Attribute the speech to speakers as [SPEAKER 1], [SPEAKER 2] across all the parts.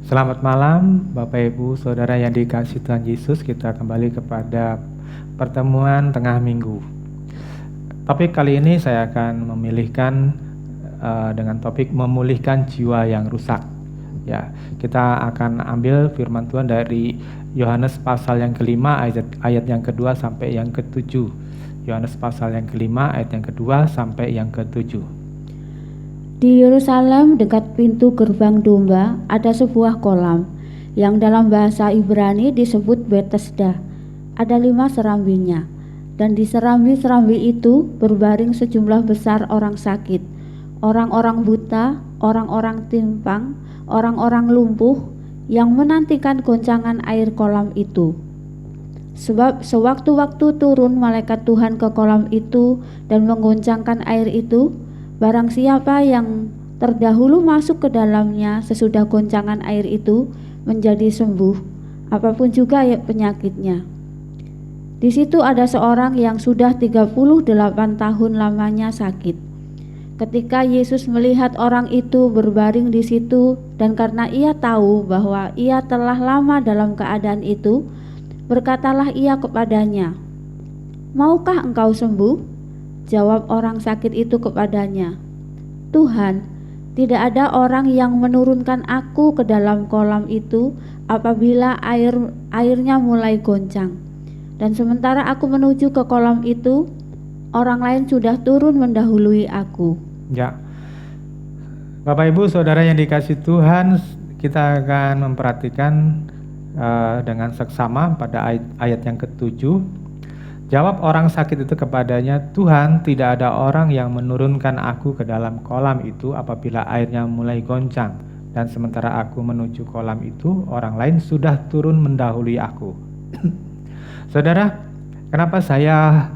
[SPEAKER 1] Selamat malam Bapak Ibu Saudara yang dikasihi Tuhan Yesus. Kita kembali kepada pertemuan tengah minggu. Topik kali ini saya akan memilihkan dengan topik memulihkan jiwa yang rusak. Ya, kita akan ambil firman Tuhan dari Yohanes pasal yang kelima ayat yang kedua sampai yang ketujuh. Yohanes pasal yang kelima ayat yang kedua sampai yang ketujuh.
[SPEAKER 2] Di Yerusalem dekat pintu gerbang domba ada sebuah kolam yang dalam bahasa Ibrani disebut Betesda. Ada 5 serambinya, dan di serambi-serambi itu berbaring sejumlah besar orang sakit, orang-orang buta, orang-orang timpang, orang-orang lumpuh yang menantikan goncangan air kolam itu. Sebab sewaktu-waktu turun malaikat Tuhan ke kolam itu dan menggoncangkan air itu, barang siapa yang terdahulu masuk ke dalamnya sesudah goncangan air itu menjadi sembuh, apapun juga penyakitnya. Di situ ada seorang yang sudah 38 tahun lamanya sakit. Ketika Yesus melihat orang itu berbaring di situ, dan karena ia tahu bahwa ia telah lama dalam keadaan itu, berkatalah ia kepadanya, "Maukah engkau sembuh?" Jawab orang sakit itu kepadanya, "Tuhan, tidak ada orang yang menurunkan aku ke dalam kolam itu apabila airnya mulai goncang. Dan sementara aku menuju ke kolam itu, orang lain sudah turun mendahului aku."
[SPEAKER 1] Ya, Bapak Ibu Saudara yang dikasihi Tuhan, kita akan memperhatikan dengan seksama pada ayat yang ketujuh. Jawab orang sakit itu kepadanya, "Tuhan, tidak ada orang yang menurunkan aku ke dalam kolam itu apabila airnya mulai goncang. Dan sementara aku menuju kolam itu, orang lain sudah turun mendahului aku." Saudara, kenapa saya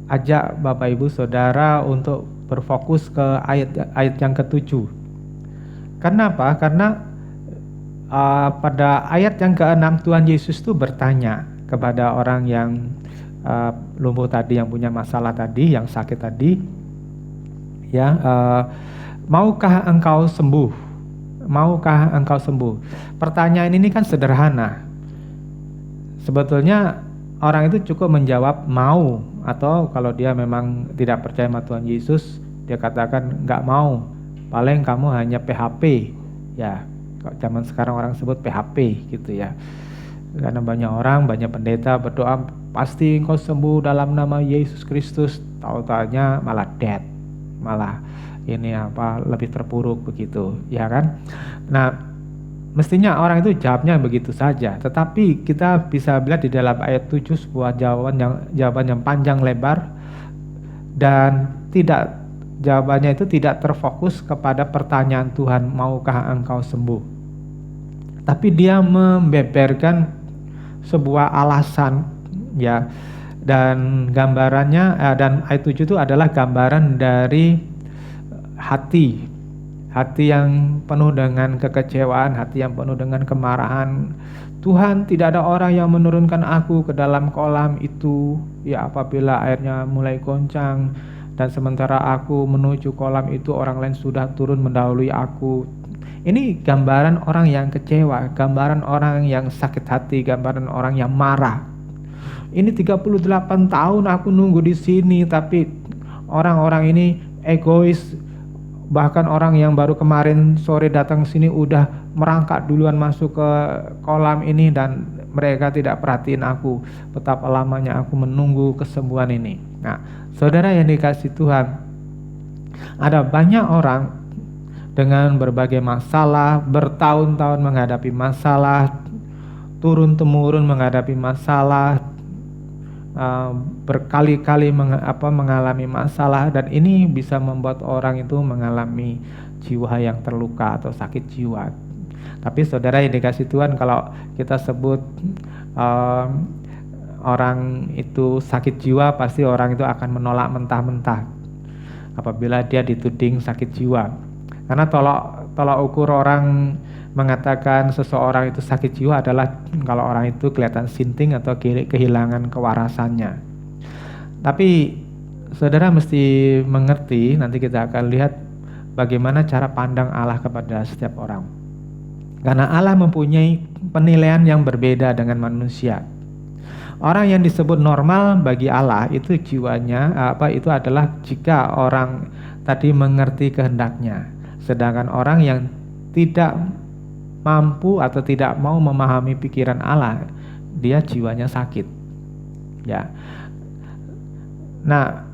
[SPEAKER 1] ajak Bapak Ibu Saudara untuk berfokus ke ayat yang ketujuh? Kenapa? Karena pada ayat yang ke-6 Tuhan Yesus itu bertanya kepada orang yang lumpuh tadi, yang punya masalah tadi, yang sakit tadi, ya, maukah engkau sembuh? Maukah engkau sembuh? Pertanyaan ini kan sederhana. Sebetulnya orang itu cukup menjawab mau, atau kalau dia memang tidak percaya sama Tuhan Yesus, dia katakan nggak mau. Paling kamu hanya PHP, ya. Kok zaman sekarang orang sebut PHP gitu ya. Karena banyak orang, banyak pendeta berdoa, "Pasti engkau sembuh dalam nama Yesus Kristus." Tahu-taunya malah dead, malah ini lebih terpuruk begitu, ya kan? Nah, mestinya orang itu jawabnya begitu saja. Tetapi kita bisa lihat di dalam ayat 7 sebuah jawaban yang panjang lebar, dan jawabannya itu tidak terfokus kepada pertanyaan Tuhan, "Maukah engkau sembuh?" Tapi dia membeberkan sebuah alasan, ya, dan gambarannya dan ayat 7 itu adalah gambaran dari hati yang penuh dengan kekecewaan, hati yang penuh dengan kemarahan. "Tuhan, tidak ada orang yang menurunkan aku ke dalam kolam itu, ya, apabila airnya mulai goncang, dan sementara aku menuju kolam itu orang lain sudah turun mendahului aku." Ini gambaran orang yang kecewa, gambaran orang yang sakit hati, gambaran orang yang marah. "Ini 38 tahun aku nunggu di sini, tapi orang-orang ini egois. Bahkan orang yang baru kemarin sore datang sini udah merangkak duluan masuk ke kolam ini, dan mereka tidak perhatiin aku. Betapa lamanya aku menunggu kesembuhan ini." Nah, saudara yang dikasihi Tuhan, ada banyak orang dengan berbagai masalah, bertahun-tahun menghadapi masalah, turun-temurun menghadapi masalah, berkali-kali mengalami masalah, dan ini bisa membuat orang itu mengalami jiwa yang terluka atau sakit jiwa. Tapi saudara yang dikasihi Tuhan, kalau kita sebut orang itu sakit jiwa, pasti orang itu akan menolak mentah-mentah apabila dia dituding sakit jiwa. Karena tolak ukur orang mengatakan seseorang itu sakit jiwa adalah kalau orang itu kelihatan sinting atau kehilangan kewarasannya. Tapi saudara mesti mengerti, nanti kita akan lihat bagaimana cara pandang Allah kepada setiap orang. Karena Allah mempunyai penilaian yang berbeda dengan manusia. Orang yang disebut normal bagi Allah itu jiwanya itu adalah jika orang tadi mengerti kehendaknya. Sedangkan orang yang tidak mampu atau tidak mau memahami pikiran Allah, dia jiwanya sakit. Ya. Nah,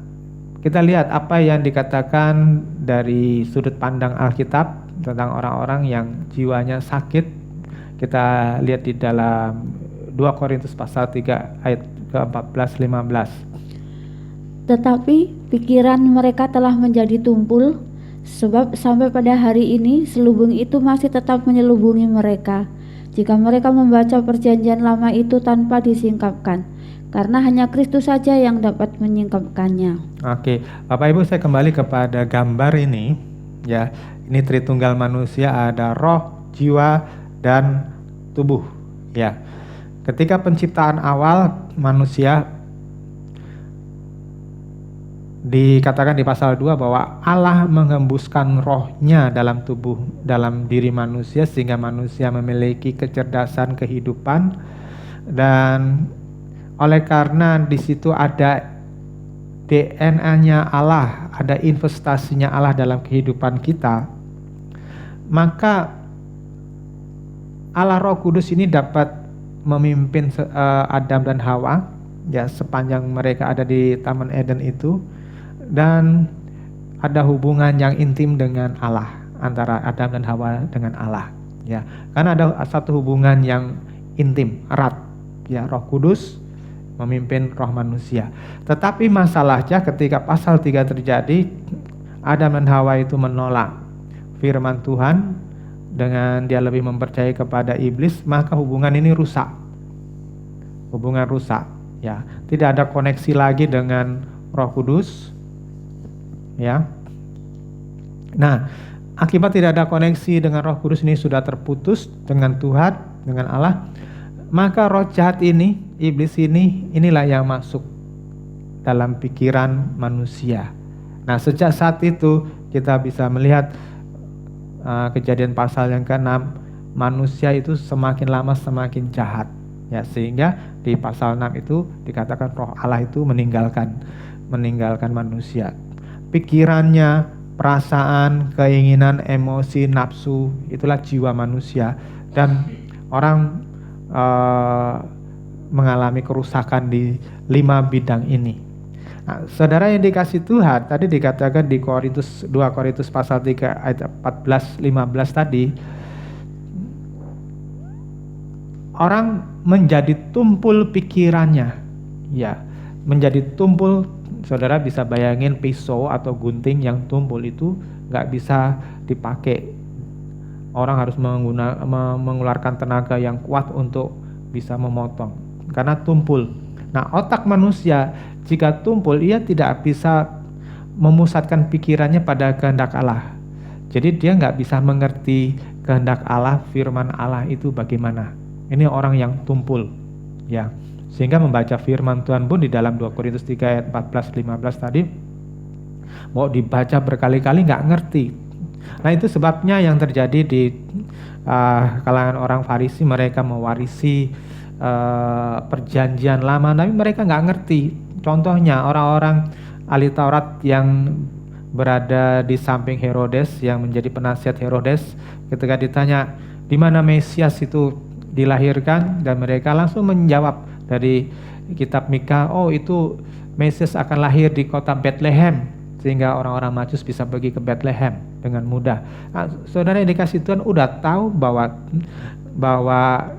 [SPEAKER 1] kita lihat apa yang dikatakan dari sudut pandang Alkitab tentang orang-orang yang jiwanya sakit. Kita lihat di dalam 2 Korintus pasal 3 ayat ke-14-15.
[SPEAKER 2] Tetapi pikiran mereka telah menjadi tumpul, sebab sampai pada hari ini selubung itu masih tetap menyelubungi mereka, jika mereka membaca perjanjian lama itu tanpa disingkapkan, karena hanya Kristus saja yang dapat menyingkapkannya.
[SPEAKER 1] Oke, Bapak Ibu, saya kembali kepada gambar ini. Ya, ini Tritunggal manusia, ada roh, jiwa, dan tubuh. Ya, ketika penciptaan awal manusia dikatakan di pasal 2 bahwa Allah mengembuskan rohnya dalam tubuh, dalam diri manusia, sehingga manusia memiliki kecerdasan kehidupan, dan oleh karena di situ ada DNA-nya Allah, ada investasinya Allah dalam kehidupan kita, maka Allah Roh Kudus ini dapat memimpin Adam dan Hawa, ya, sepanjang mereka ada di Taman Eden itu, dan ada hubungan yang intim dengan Allah, antara Adam dan Hawa dengan Allah, ya, karena ada satu hubungan yang intim, erat, ya, Roh Kudus memimpin roh manusia. Tetapi masalahnya ketika pasal 3 terjadi, Adam dan Hawa itu menolak firman Tuhan dengan dia lebih mempercayai kepada iblis, maka hubungan ini rusak. Hubungan rusak, ya. Tidak ada koneksi lagi dengan Roh Kudus, ya. Nah, akibat tidak ada koneksi dengan Roh Kudus ini, sudah terputus dengan Tuhan, dengan Allah, maka roh jahat ini, iblis ini, inilah yang masuk dalam pikiran manusia. Nah, sejak saat itu kita bisa melihat Kejadian pasal yang ke-6, manusia itu semakin lama semakin jahat, ya, sehingga di pasal 6 itu dikatakan roh Allah itu meninggalkan manusia. Pikirannya, perasaan, keinginan, emosi, nafsu, itulah jiwa manusia, dan orang mengalami kerusakan di 5 bidang ini. Nah, saudara yang dikasih Tuhan, tadi dikatakan di 2 Korintus pasal 3 ayat 14-15 tadi, orang menjadi tumpul pikirannya, ya, menjadi tumpul. Saudara bisa bayangin pisau atau gunting yang tumpul itu nggak bisa dipakai. Orang harus mengeluarkan tenaga yang kuat untuk bisa memotong, karena tumpul. Nah, otak manusia jika tumpul, ia tidak bisa memusatkan pikirannya pada kehendak Allah. Jadi dia nggak bisa mengerti kehendak Allah, firman Allah itu bagaimana. Ini orang yang tumpul, ya. Sehingga membaca firman Tuhan pun di dalam 2 Korintus 3 ayat 14-15 tadi, mau dibaca berkali-kali nggak ngerti. Nah, itu sebabnya yang terjadi di kalangan orang Farisi, mereka mewarisi perjanjian lama, tapi mereka nggak ngerti. Contohnya orang-orang ahli Taurat yang berada di samping Herodes, yang menjadi penasihat Herodes, ketika ditanya di mana Mesias itu dilahirkan, dan mereka langsung menjawab dari kitab Mika, oh itu Mesias akan lahir di kota Bethlehem, sehingga orang-orang Majus bisa pergi ke Bethlehem dengan mudah. Nah, saudara yang dikasih Tuhan udah tahu bahwa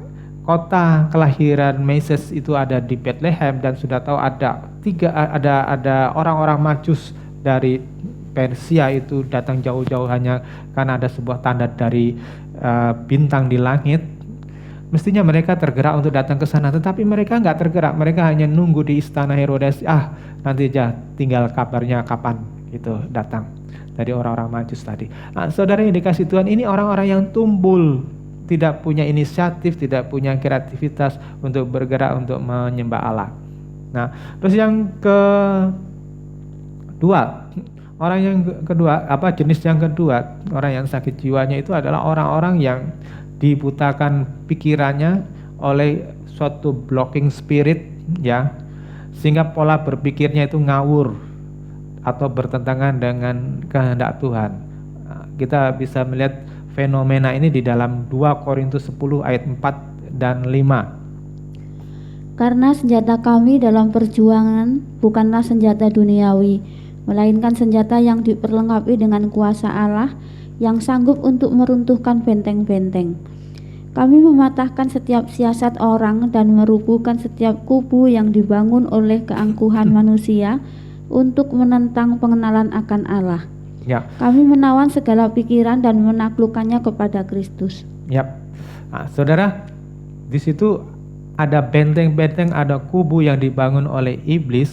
[SPEAKER 1] kota kelahiran Mesias itu ada di Bethlehem, dan sudah tahu ada orang-orang Majus dari Persia itu datang jauh-jauh hanya karena ada sebuah tanda dari bintang di langit. Mestinya mereka tergerak untuk datang ke sana, tetapi mereka nggak tergerak. Mereka hanya nunggu di istana Herodes. Nanti aja, tinggal kabarnya kapan gitu datang dari orang-orang Majus tadi. Nah, saudara yang dikasih Tuhan, ini orang-orang yang tumpul, tidak punya inisiatif, tidak punya kreativitas untuk bergerak untuk menyembah Allah. Nah, terus yang kedua, jenis yang kedua, orang yang sakit jiwanya itu adalah orang-orang yang dibutakan pikirannya oleh suatu blocking spirit, ya, sehingga pola berpikirnya itu ngawur atau bertentangan dengan kehendak Tuhan. Kita bisa melihat fenomena ini di dalam 2 Korintus 10 ayat 4 dan 5.
[SPEAKER 2] Karena senjata kami dalam perjuangan bukanlah senjata duniawi, melainkan senjata yang diperlengkapi dengan kuasa Allah yang sanggup untuk meruntuhkan benteng-benteng. Kami mematahkan setiap siasat orang dan merubuhkan setiap kubu yang dibangun oleh keangkuhan manusia untuk menentang pengenalan akan Allah.
[SPEAKER 1] Ya.
[SPEAKER 2] Kami menawan segala pikiran dan menaklukkannya kepada Kristus.
[SPEAKER 1] Ya. Nah, saudara, di situ ada benteng-benteng, ada kubu yang dibangun oleh iblis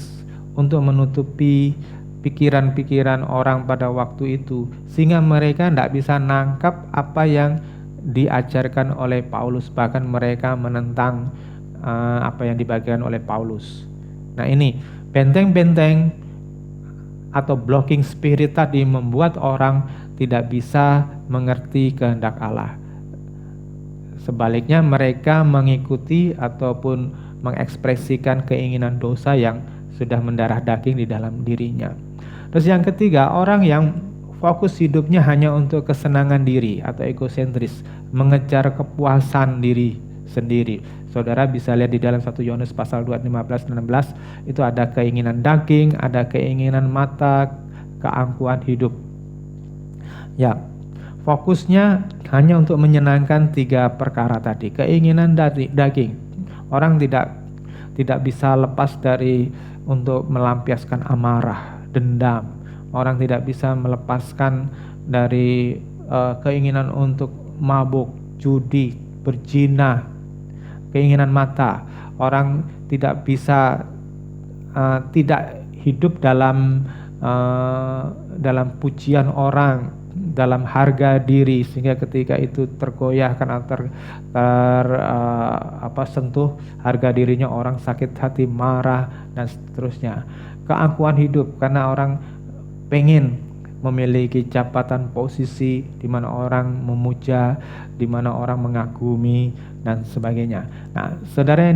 [SPEAKER 1] untuk menutupi pikiran-pikiran orang pada waktu itu, sehingga mereka tidak bisa nangkap apa yang diajarkan oleh Paulus, bahkan mereka menentang apa yang dibagikan oleh Paulus. Nah, ini benteng-benteng atau blocking spirit tadi membuat orang tidak bisa mengerti kehendak Allah. Sebaliknya mereka mengikuti ataupun mengekspresikan keinginan dosa yang sudah mendarah daging di dalam dirinya. Terus yang ketiga, orang yang fokus hidupnya hanya untuk kesenangan diri atau egosentris, mengejar kepuasan diri sendiri. Saudara bisa lihat di dalam 1 Yohanes pasal 2 15 dan 16, itu ada keinginan daging, ada keinginan mata, keangkuhan hidup. Ya, fokusnya hanya untuk menyenangkan 3 perkara tadi. Keinginan daging. Orang tidak bisa lepas dari untuk melampiaskan amarah, dendam. Orang tidak bisa melepaskan dari keinginan untuk mabuk, judi, berzina, keinginan mata. Orang tidak bisa tidak hidup dalam pujian orang, dalam harga diri, sehingga ketika itu tergoyahkan atau sentuh harga dirinya, orang sakit hati, marah dan seterusnya. Keangkuhan hidup, karena orang pengen memiliki jabatan posisi di mana orang memuja, di mana orang mengagumi dan sebagainya. Nah, saudara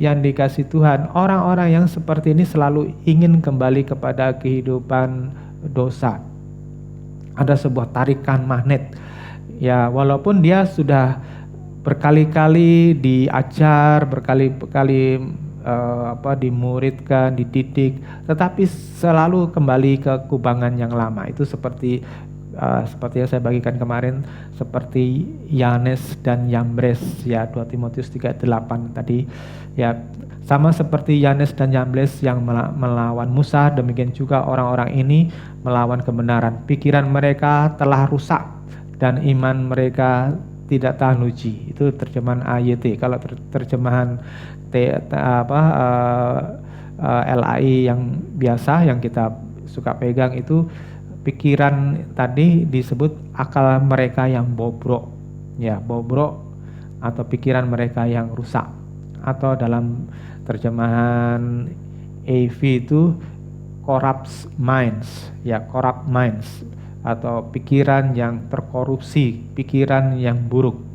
[SPEAKER 1] yang dikasih Tuhan, orang-orang yang seperti ini selalu ingin kembali kepada kehidupan dosa. Ada sebuah tarikan magnet. Ya, walaupun dia sudah berkali-kali diajar, berkali-kali dimuridkan, dididik, tetapi selalu kembali ke kubangan yang lama. Itu seperti yang saya bagikan kemarin, seperti Yanes dan Yambres, ya, 2 Timotius 3:8 tadi, ya, sama seperti Yanes dan Yambres yang melawan Musa, demikian juga orang-orang ini melawan kebenaran. Pikiran mereka telah rusak dan iman mereka tidak tahan uji. Itu terjemahan AYT. Kalau terjemahan LAI yang biasa yang kita suka pegang, itu pikiran tadi disebut akal mereka yang bobrok, ya, bobrok atau pikiran mereka yang rusak. Atau dalam terjemahan AV itu corrupt minds, ya, corrupt minds, atau pikiran yang terkorupsi, pikiran yang buruk.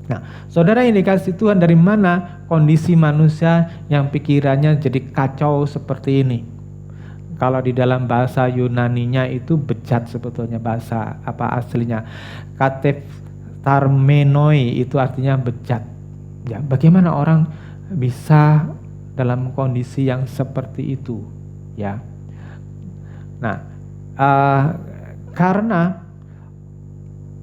[SPEAKER 1] Nah, saudara yang dikasih Tuhan, dari mana kondisi manusia yang pikirannya jadi kacau seperti ini? Kalau di dalam bahasa Yunaninya itu bejat, sebetulnya bahasa aslinya. Kateptarmenoi itu artinya bejat. Ya, bagaimana orang bisa dalam kondisi yang seperti itu, ya? Nah, karena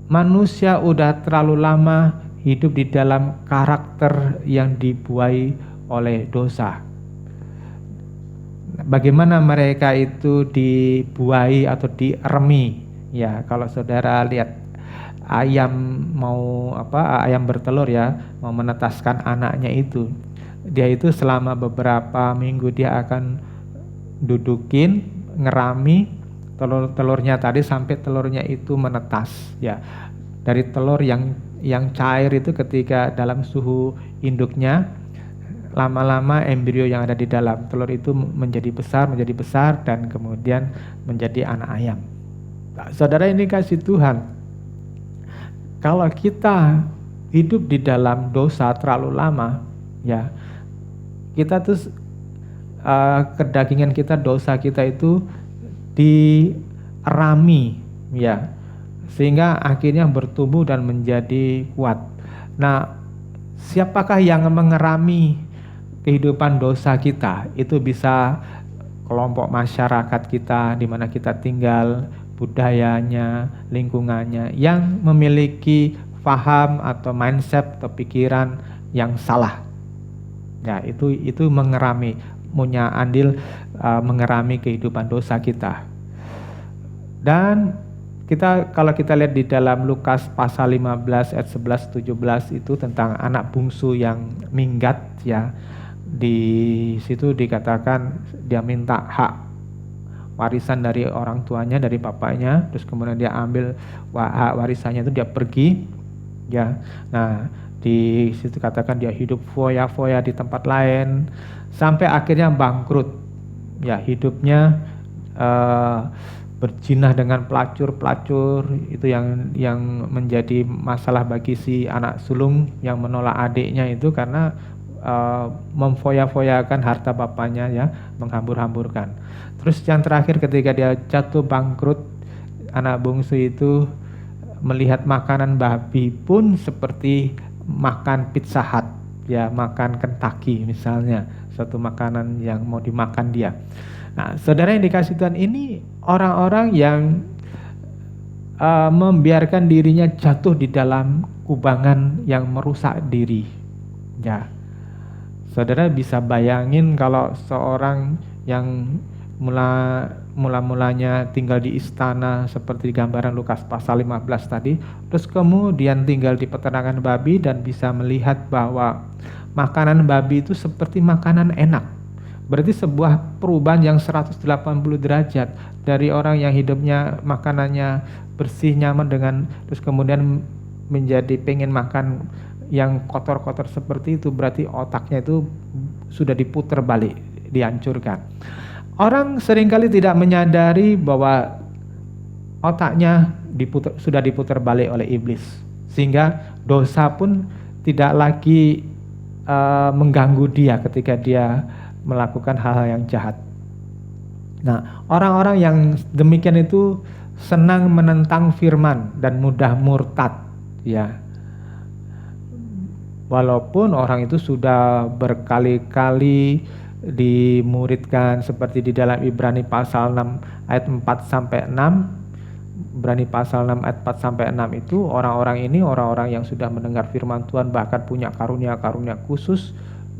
[SPEAKER 1] manusia udah terlalu lama hidup di dalam karakter yang dibuai oleh dosa. Bagaimana mereka itu dibuai atau diremi? Ya, kalau saudara lihat ayam ayam bertelur, ya, mau menetaskan anaknya itu, dia itu selama beberapa minggu dia akan dudukin, ngerami telur-telurnya tadi sampai telurnya itu menetas, ya. Dari telur yang cair itu, ketika dalam suhu induknya, lama-lama embrio yang ada di dalam telur itu menjadi besar dan kemudian menjadi anak ayam. Nah, saudara ini kasih Tuhan, kalau kita hidup di dalam dosa terlalu lama, ya kita tuh kedagingan kita, dosa kita itu dirami, ya, sehingga akhirnya bertumbuh dan menjadi kuat. Nah, siapakah yang mengerami kehidupan dosa kita? Itu bisa kelompok masyarakat kita di mana kita tinggal, budayanya, lingkungannya yang memiliki paham atau mindset atau pikiran yang salah. Ya, itu mengerami, punya andil mengerami kehidupan dosa kita. Dan kalau kita lihat di dalam Lukas pasal 15 ayat 11-17 itu tentang anak bungsu yang minggat, ya. Di situ dikatakan dia minta hak warisan dari orang tuanya, dari bapaknya, terus kemudian dia ambil hak warisannya itu, dia pergi, ya. Nah, di situ katakan dia hidup foya-foya di tempat lain sampai akhirnya bangkrut, ya, hidupnya berzinah dengan pelacur-pelacur. Itu yang menjadi masalah bagi si anak sulung yang menolak adiknya itu, karena memfoya-foyakan harta bapaknya, ya, menghambur-hamburkan. Terus yang terakhir ketika dia jatuh bangkrut, anak bungsu itu melihat makanan babi pun seperti makan Pizza Hut, ya, makan Kentucky misalnya, suatu makanan yang mau dimakan dia. Nah, saudara yang dikasih Tuhan, ini orang-orang yang membiarkan dirinya jatuh di dalam kubangan yang merusak diri, ya. Saudara bisa bayangin kalau seorang yang mula-mulanya tinggal di istana seperti gambaran Lukas pasal 15 tadi, terus kemudian tinggal di peternakan babi dan bisa melihat bahwa makanan babi itu seperti makanan enak. Berarti sebuah perubahan yang 180 derajat dari orang yang hidupnya makanannya bersih, nyaman terus kemudian menjadi pengen makan yang kotor-kotor seperti itu. Berarti otaknya itu sudah diputar balik, dihancurkan. Orang seringkali tidak menyadari bahwa otaknya sudah diputar balik oleh iblis, sehingga dosa pun tidak lagi mengganggu dia ketika dia melakukan hal-hal yang jahat. Nah, orang-orang yang demikian itu senang menentang firman dan mudah murtad, ya. Walaupun orang itu sudah berkali-kali dimuridkan, seperti di dalam Ibrani pasal 6 ayat 4-6. Ibrani pasal 6 ayat 4-6 itu orang-orang ini orang-orang yang sudah mendengar firman Tuhan, bahkan punya karunia-karunia khusus,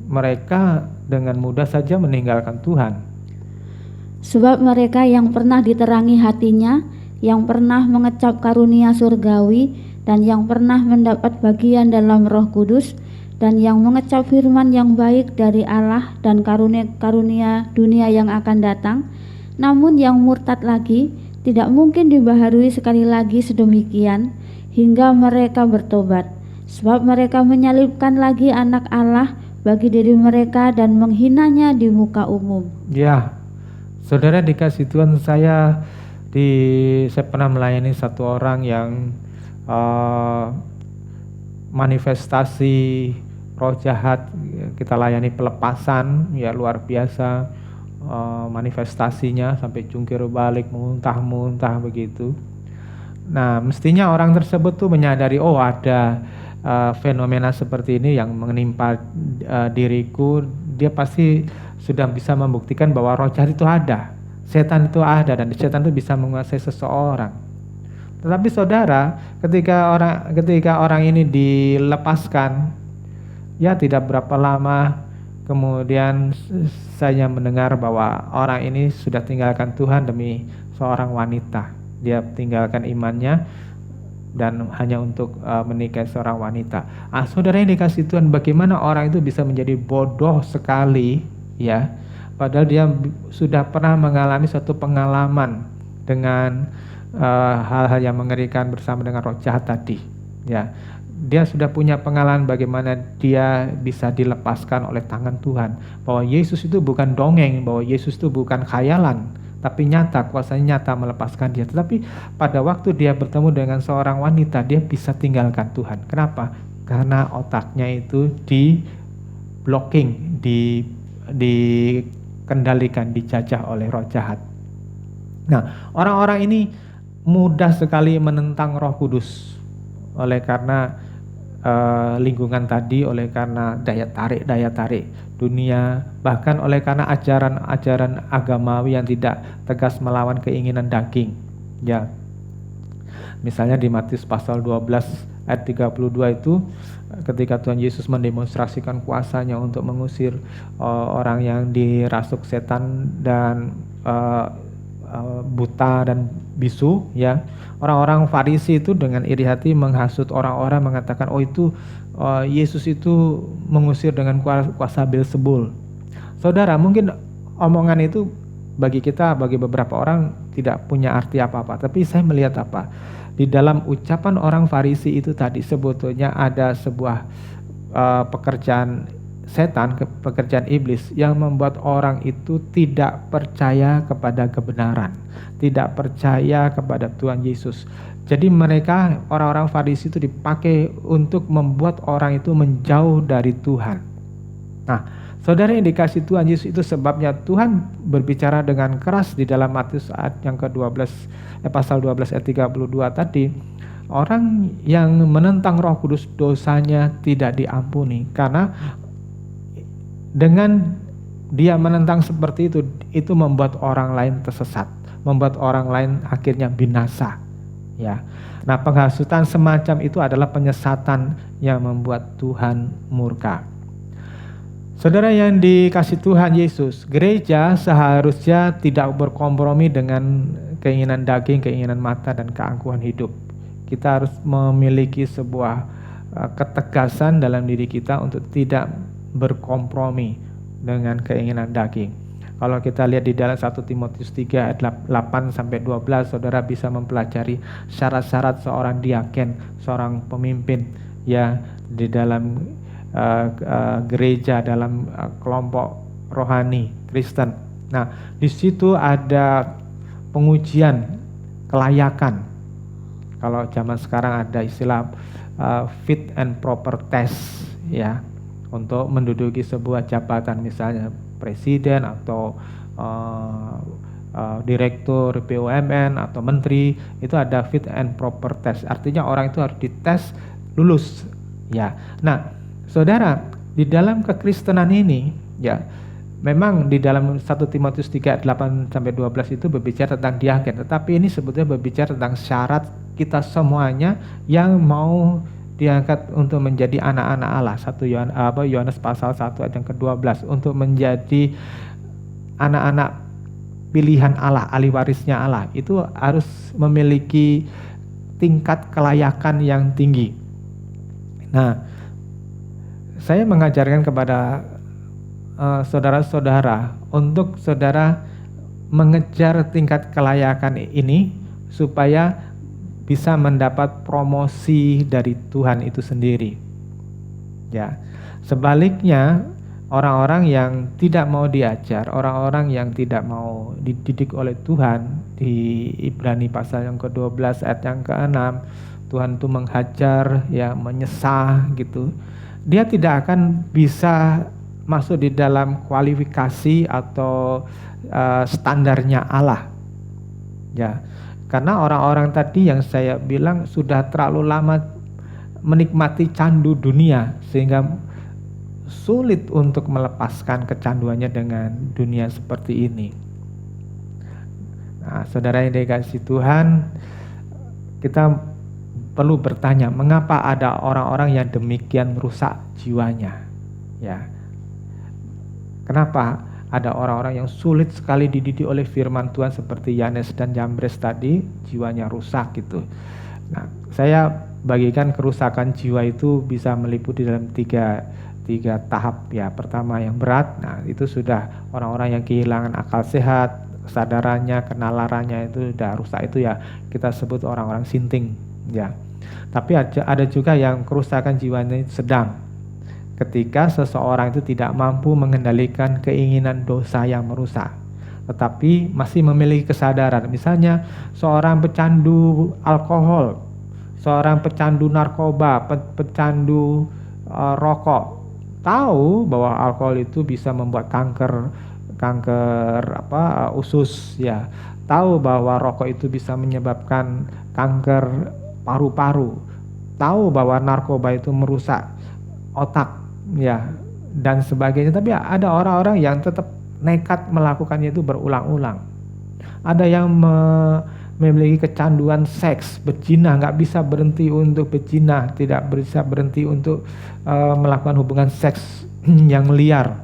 [SPEAKER 1] mereka dengan mudah saja meninggalkan Tuhan.
[SPEAKER 2] Sebab mereka yang pernah diterangi hatinya, yang pernah mengecap karunia surgawi, dan yang pernah mendapat bagian dalam Roh Kudus, dan yang mengecap firman yang baik dari Allah dan karunia dunia yang akan datang, namun yang murtad lagi tidak mungkin dibaharui sekali lagi sedemikian hingga mereka bertobat, sebab mereka menyalibkan lagi anak Allah bagi diri mereka dan menghinanya di muka umum.
[SPEAKER 1] Ya, saudara dikasih Tuhan, saya pernah melayani satu orang yang manifestasi roh jahat. Kita layani pelepasan, ya, luar biasa manifestasinya, sampai jungkir balik, muntah-muntah begitu. Nah, mestinya orang tersebut tuh menyadari, oh ada fenomena seperti ini yang menimpa diriku. Dia pasti sudah bisa membuktikan bahwa roh jahat itu ada, setan itu ada, dan setan itu bisa menguasai seseorang. Tetapi saudara, ketika orang ini dilepaskan, ya tidak berapa lama kemudian saya mendengar bahwa orang ini sudah tinggalkan Tuhan demi seorang wanita. Dia tinggalkan imannya dan hanya untuk menikahi seorang wanita. Saudara yang dikasih Tuhan, bagaimana orang itu bisa menjadi bodoh sekali, ya, padahal dia sudah pernah mengalami satu pengalaman dengan hal-hal yang mengerikan bersama dengan roh jahat tadi, ya. Dia sudah punya pengalaman bagaimana dia bisa dilepaskan oleh tangan Tuhan, bahwa Yesus itu bukan dongeng, bahwa Yesus itu bukan khayalan, tapi nyata, kuasanya nyata melepaskan dia. Tetapi pada waktu dia bertemu dengan seorang wanita, dia bisa tinggalkan Tuhan. Kenapa? karena otaknya itu di blocking, dikendalikan, dijajah oleh roh jahat. Nah, orang-orang ini mudah sekali menentang Roh Kudus oleh karena lingkungan tadi, oleh karena daya tarik dunia, bahkan oleh karena ajaran agamawi yang tidak tegas melawan keinginan daging. Ya. Misalnya di Matius pasal 12 ayat 32 itu ketika Tuhan Yesus mendemonstrasikan kuasanya untuk mengusir orang yang dirasuk setan dan buta dan bisu, ya. Orang-orang Farisi itu dengan iri hati menghasut orang-orang, mengatakan, oh itu Yesus itu mengusir dengan kuasa Beelzebul. Saudara, mungkin omongan itu bagi kita, bagi beberapa orang tidak punya arti apa-apa, tapi saya melihat apa? Di dalam ucapan orang Farisi itu tadi sebetulnya ada sebuah pekerjaan setan, pekerjaan iblis yang membuat orang itu tidak percaya kepada kebenaran, tidak percaya kepada Tuhan Yesus. Jadi mereka, orang-orang Farisi itu dipakai untuk membuat orang itu menjauh dari Tuhan. Nah, saudara yang dikasih Tuhan Yesus itu sebabnya Tuhan berbicara dengan keras di dalam Matius ayat yang ke-12, pasal 12 ayat 32 tadi. Orang yang menentang Roh Kudus dosanya tidak diampuni, karena dengan dia menentang seperti itu membuat orang lain tersesat, membuat orang lain akhirnya binasa. Ya. Nah, penghasutan semacam itu adalah penyesatan yang membuat Tuhan murka. Saudara yang dikasih Tuhan Yesus, gereja seharusnya tidak berkompromi dengan keinginan daging, keinginan mata, dan keangkuhan hidup. Kita harus memiliki sebuah ketegasan dalam diri kita untuk tidak berkompromi dengan keinginan daging. Kalau kita lihat di dalam 1 Timotius 3 ayat 8-12, saudara bisa mempelajari syarat-syarat seorang diaken, seorang pemimpin ya di dalam gereja, dalam kelompok rohani Kristen. Nah, di situ ada pengujian kelayakan. Kalau zaman sekarang ada istilah fit and proper test ya, untuk menduduki sebuah jabatan, misalnya presiden atau direktur BUMN atau menteri, itu ada fit and proper test. Artinya orang itu harus dites lulus ya. Nah, saudara, di dalam kekristenan ini ya, memang di dalam 1 Timotius 3 ayat 8-12 itu berbicara tentang diaken, tetapi ini sebetulnya berbicara tentang syarat kita semuanya yang mau diangkat untuk menjadi anak-anak Allah. Yohanes pasal 1 ayat yang ke-12, untuk menjadi anak-anak pilihan Allah, ahli warisnya Allah, itu harus memiliki tingkat kelayakan yang tinggi. Nah, saya mengajarkan kepada saudara-saudara untuk saudara mengejar tingkat kelayakan ini supaya bisa mendapat promosi dari Tuhan itu sendiri. Ya. Sebaliknya, orang-orang yang tidak mau diajar, orang-orang yang tidak mau dididik oleh Tuhan, di Ibrani pasal yang ke-12 ayat yang ke-6, Tuhan itu menghajar, ya, menyesah gitu. Dia tidak akan bisa masuk di dalam kualifikasi atau standarnya Allah. Ya. Karena orang-orang tadi yang saya bilang sudah terlalu lama menikmati candu dunia, sehingga sulit untuk melepaskan kecanduannya dengan dunia seperti ini. Nah, saudara yang dikasihi Tuhan, kita perlu bertanya, mengapa ada orang-orang yang demikian rusak jiwanya? Ya. Kenapa ada orang-orang yang sulit sekali dididik oleh firman Tuhan seperti Yanes dan Yambres tadi, jiwanya rusak gitu. Nah, saya bagikan kerusakan jiwa itu bisa meliputi dalam tiga tahap ya. Pertama yang berat, nah itu sudah orang-orang yang kehilangan akal sehat, kesadarannya, kenalarannya itu sudah rusak, itu ya kita sebut orang-orang sinting ya. Tapi ada juga yang kerusakan jiwanya sedang, ketika seseorang itu tidak mampu mengendalikan keinginan dosa yang merusak, tetapi masih memiliki kesadaran. Misalnya seorang pecandu alkohol, seorang pecandu narkoba, pecandu rokok, tahu bahwa alkohol itu bisa membuat kanker usus ya, tahu bahwa rokok itu bisa menyebabkan kanker paru-paru, tahu bahwa narkoba itu merusak otak ya dan sebagainya, tapi ada orang-orang yang tetap nekat melakukannya itu berulang-ulang. Ada yang memiliki kecanduan seks, berzina, nggak bisa berhenti untuk berzina, tidak bisa berhenti untuk melakukan hubungan seks yang liar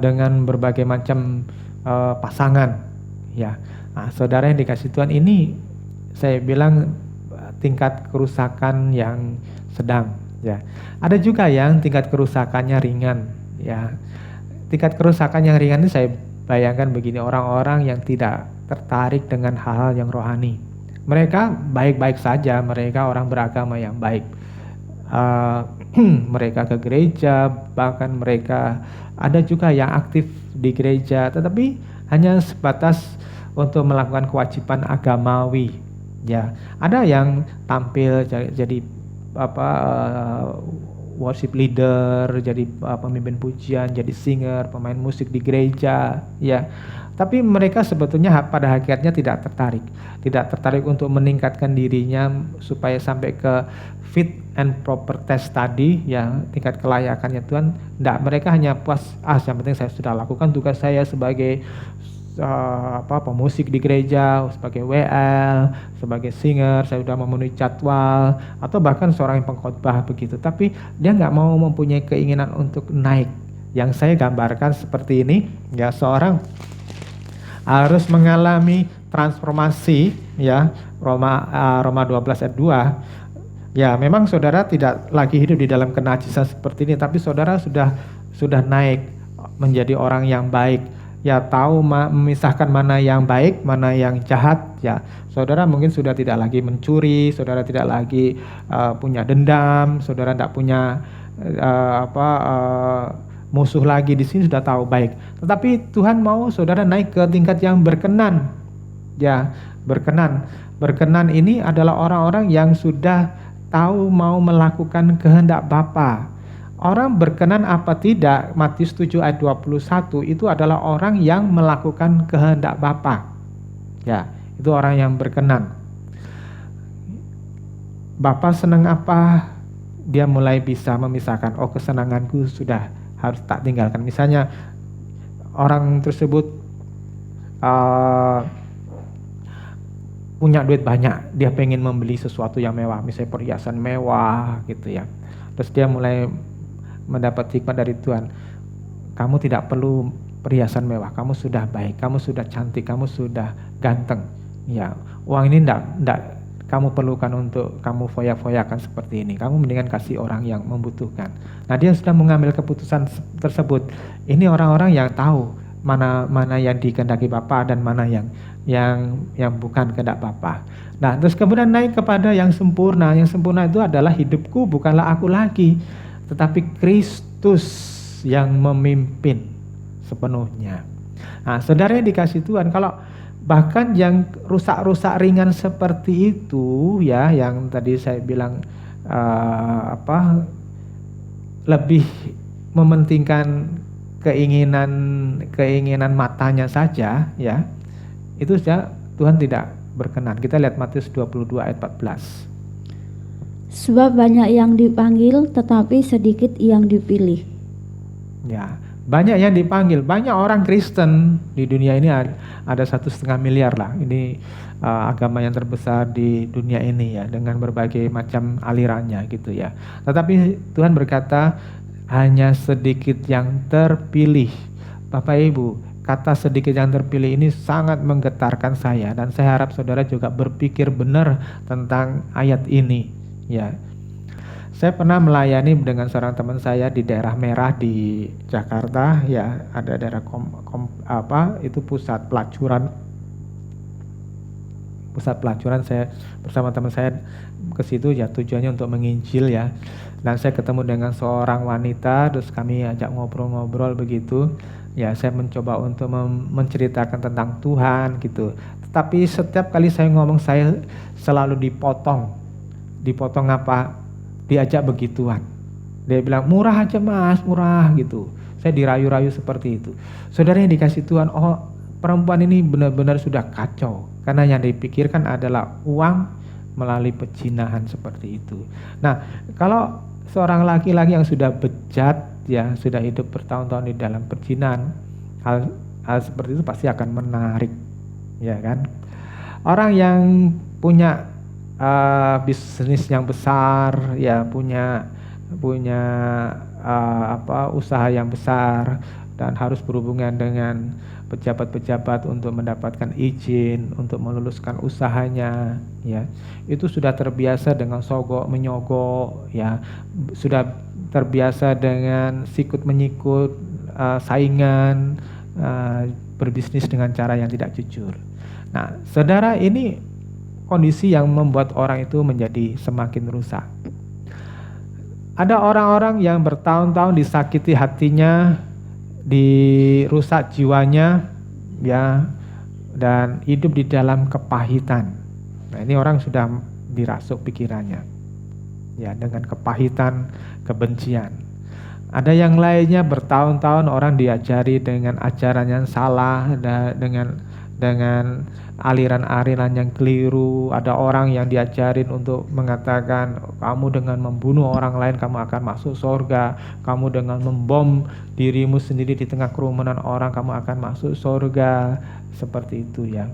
[SPEAKER 1] dengan berbagai macam pasangan ya. Nah, saudara yang dikasih Tuhan, ini saya bilang tingkat kerusakan yang sedang ya. Ada juga yang tingkat kerusakannya ringan ya. Tingkat kerusakan yang ringan ini saya bayangkan begini, orang-orang yang tidak tertarik dengan hal-hal yang rohani. Mereka baik-baik saja, mereka orang beragama yang baik. Mereka ke gereja, bahkan mereka ada juga yang aktif di gereja, tetapi hanya sebatas untuk melakukan kewajiban agamawi. Ya, ada yang tampil jadi worship leader, jadi pemimpin pujian, jadi singer, pemain musik di gereja, ya. Tapi mereka sebetulnya pada hakikatnya tidak tertarik untuk meningkatkan dirinya supaya sampai ke fit and proper test tadi, ya, tingkat kelayakannya Tuhan. Tidak, mereka hanya puas, yang penting saya sudah lakukan tugas saya sebagai pemusik di gereja, sebagai WL, sebagai singer, saya sudah memenuhi jadwal, atau bahkan seorang yang pengkhotbah begitu. Tapi dia nggak mau mempunyai keinginan untuk naik. Yang saya gambarkan seperti ini, ya, seorang harus mengalami transformasi, ya, Roma 12 ayat 2. Ya, memang saudara tidak lagi hidup di dalam kenajisan seperti ini, tapi saudara sudah naik menjadi orang yang baik. Ya, tahu memisahkan mana yang baik, mana yang jahat. Ya, saudara mungkin sudah tidak lagi mencuri, saudara tidak lagi punya dendam, saudara tidak punya musuh lagi. Di sini sudah tahu baik. Tetapi Tuhan mau saudara naik ke tingkat yang berkenan. Ya, berkenan ini adalah orang-orang yang sudah tahu mau melakukan kehendak Bapa. Orang berkenan apa tidak, Matius 7 ayat 21, itu adalah orang yang melakukan kehendak Bapa. Ya, itu orang yang berkenan. Bapa senang apa, dia mulai bisa memisahkan, oh kesenanganku sudah harus tak tinggalkan. Misalnya orang tersebut punya duit banyak, dia pengen membeli sesuatu yang mewah, misalnya perhiasan mewah gitu ya. Terus dia mulai mendapat hikmat dari Tuhan. Kamu tidak perlu perhiasan mewah, kamu sudah baik, kamu sudah cantik, kamu sudah ganteng. Ya, uang ini enggak kamu perlukan untuk kamu foya-foyakan seperti ini. Kamu mendingan kasih orang yang membutuhkan. Nah, dia sudah mengambil keputusan tersebut. Ini orang-orang yang tahu mana yang dikehendaki Bapa dan mana yang bukan kehendak Bapa. Nah, terus kemudian naik kepada yang sempurna. Yang sempurna itu adalah hidupku bukanlah aku lagi, tetapi Kristus yang memimpin sepenuhnya. Nah, saudara yang dikasih Tuhan, kalau bahkan yang rusak-rusak ringan seperti itu, ya, yang tadi saya bilang lebih mementingkan keinginan matanya saja, ya, itu saja Tuhan tidak berkenan. Kita lihat Matius 22 ayat 14.
[SPEAKER 2] Sebab banyak yang dipanggil, tetapi sedikit yang dipilih.
[SPEAKER 1] Ya, banyak yang dipanggil. Banyak orang Kristen di dunia ini, ada 1,5 miliar lah. Ini agama yang terbesar di dunia ini, ya, dengan berbagai macam alirannya gitu ya. Tetapi Tuhan berkata hanya sedikit yang terpilih. Bapak Ibu, kata sedikit yang terpilih ini sangat menggetarkan saya, dan saya harap saudara juga berpikir benar tentang ayat ini. Ya, saya pernah melayani dengan seorang teman saya di daerah merah di Jakarta. Ya, ada daerah itu pusat pelacuran. Saya bersama teman saya ke situ, ya, tujuannya untuk menginjil, ya. Dan saya ketemu dengan seorang wanita, terus kami ajak ngobrol-ngobrol begitu. Ya, saya mencoba untuk menceritakan tentang Tuhan gitu. Tetapi setiap kali saya ngomong saya selalu dipotong. Dipotong apa? Diajak begituan. Dia bilang, murah aja mas, murah gitu. Saya dirayu-rayu seperti itu. Saudara yang dikasih Tuhan, oh perempuan ini benar-benar sudah kacau. Karena yang dipikirkan adalah uang melalui pezinahan seperti itu. Nah, kalau seorang laki-laki yang sudah bejat, ya sudah hidup bertahun-tahun di dalam pezinahan, hal seperti itu pasti akan menarik, ya kan? Orang yang punya bisnis yang besar, ya punya usaha yang besar dan harus berhubungan dengan pejabat-pejabat untuk mendapatkan izin untuk meluluskan usahanya, ya itu sudah terbiasa dengan sogok menyogok, ya sudah terbiasa dengan sikut menyikut saingan, berbisnis dengan cara yang tidak jujur. Nah, saudara, ini kondisi yang membuat orang itu menjadi semakin rusak. Ada orang-orang yang bertahun-tahun disakiti hatinya, dirusak jiwanya, ya, dan hidup di dalam kepahitan. Nah, ini orang sudah dirasuk pikirannya, ya, dengan kepahitan, kebencian. Ada yang lainnya bertahun-tahun orang diajari dengan ajaran yang salah, dengan aliran-aliran yang keliru. Ada orang yang diajarin untuk mengatakan kamu dengan membunuh orang lain kamu akan masuk surga, kamu dengan membom dirimu sendiri di tengah kerumunan orang kamu akan masuk surga, seperti itu ya.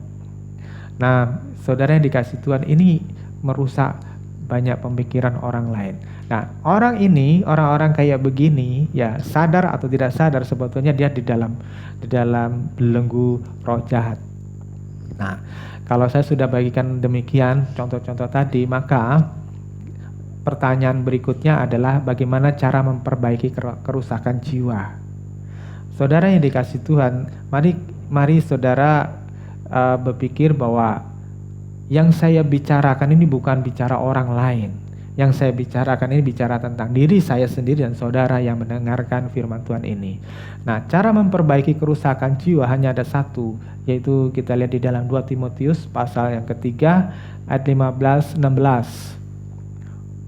[SPEAKER 1] Nah, saudara yang dikasih Tuhan, ini merusak banyak pemikiran orang lain. Nah, orang-orang kayak begini, ya sadar atau tidak sadar sebetulnya dia di dalam belenggu roh jahat. Nah, kalau saya sudah bagikan demikian contoh-contoh tadi, maka pertanyaan berikutnya adalah bagaimana cara memperbaiki kerusakan jiwa. Saudara yang dikasih Tuhan, mari saudara berpikir bahwa yang saya bicarakan ini bukan bicara orang lain. Yang saya bicarakan ini bicara tentang diri saya sendiri dan saudara yang mendengarkan firman Tuhan ini. Nah, cara memperbaiki kerusakan jiwa hanya ada satu, yaitu kita lihat di dalam 2 Timotius pasal yang ketiga ayat 15-16.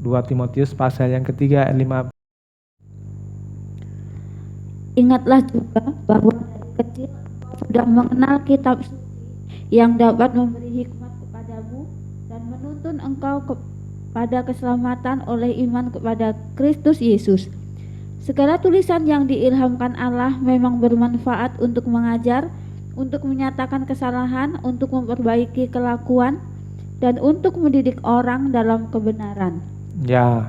[SPEAKER 1] 2 Timotius pasal yang ketiga ayat 15.
[SPEAKER 2] Ingatlah juga bahwa dari kecil sudah mengenal kitab suci yang dapat memberi hikmat kepadamu dan menuntun engkau pada keselamatan oleh iman kepada Kristus Yesus. Segala tulisan yang diilhamkan Allah memang bermanfaat untuk mengajar, untuk menyatakan kesalahan, untuk memperbaiki kelakuan, dan untuk mendidik orang dalam kebenaran.
[SPEAKER 1] Ya,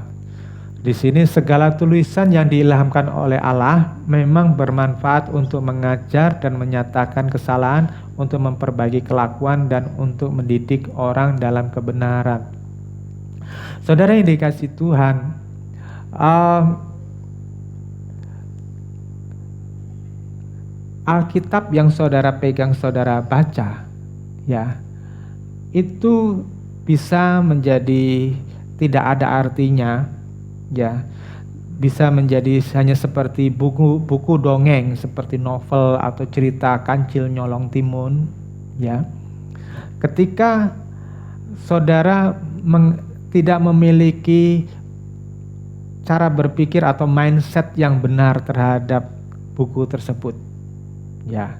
[SPEAKER 1] di sini segala tulisan yang diilhamkan oleh Allah memang bermanfaat untuk mengajar dan menyatakan kesalahan, untuk memperbaiki kelakuan, dan untuk mendidik orang dalam kebenaran. Saudara yang dikasih Tuhan, Alkitab yang saudara pegang, saudara baca, ya, itu bisa menjadi tidak ada artinya, ya, bisa menjadi hanya seperti buku dongeng, seperti novel atau cerita Kancil Nyolong Timun, ya. Ketika saudara tidak memiliki cara berpikir atau mindset yang benar terhadap buku tersebut, ya,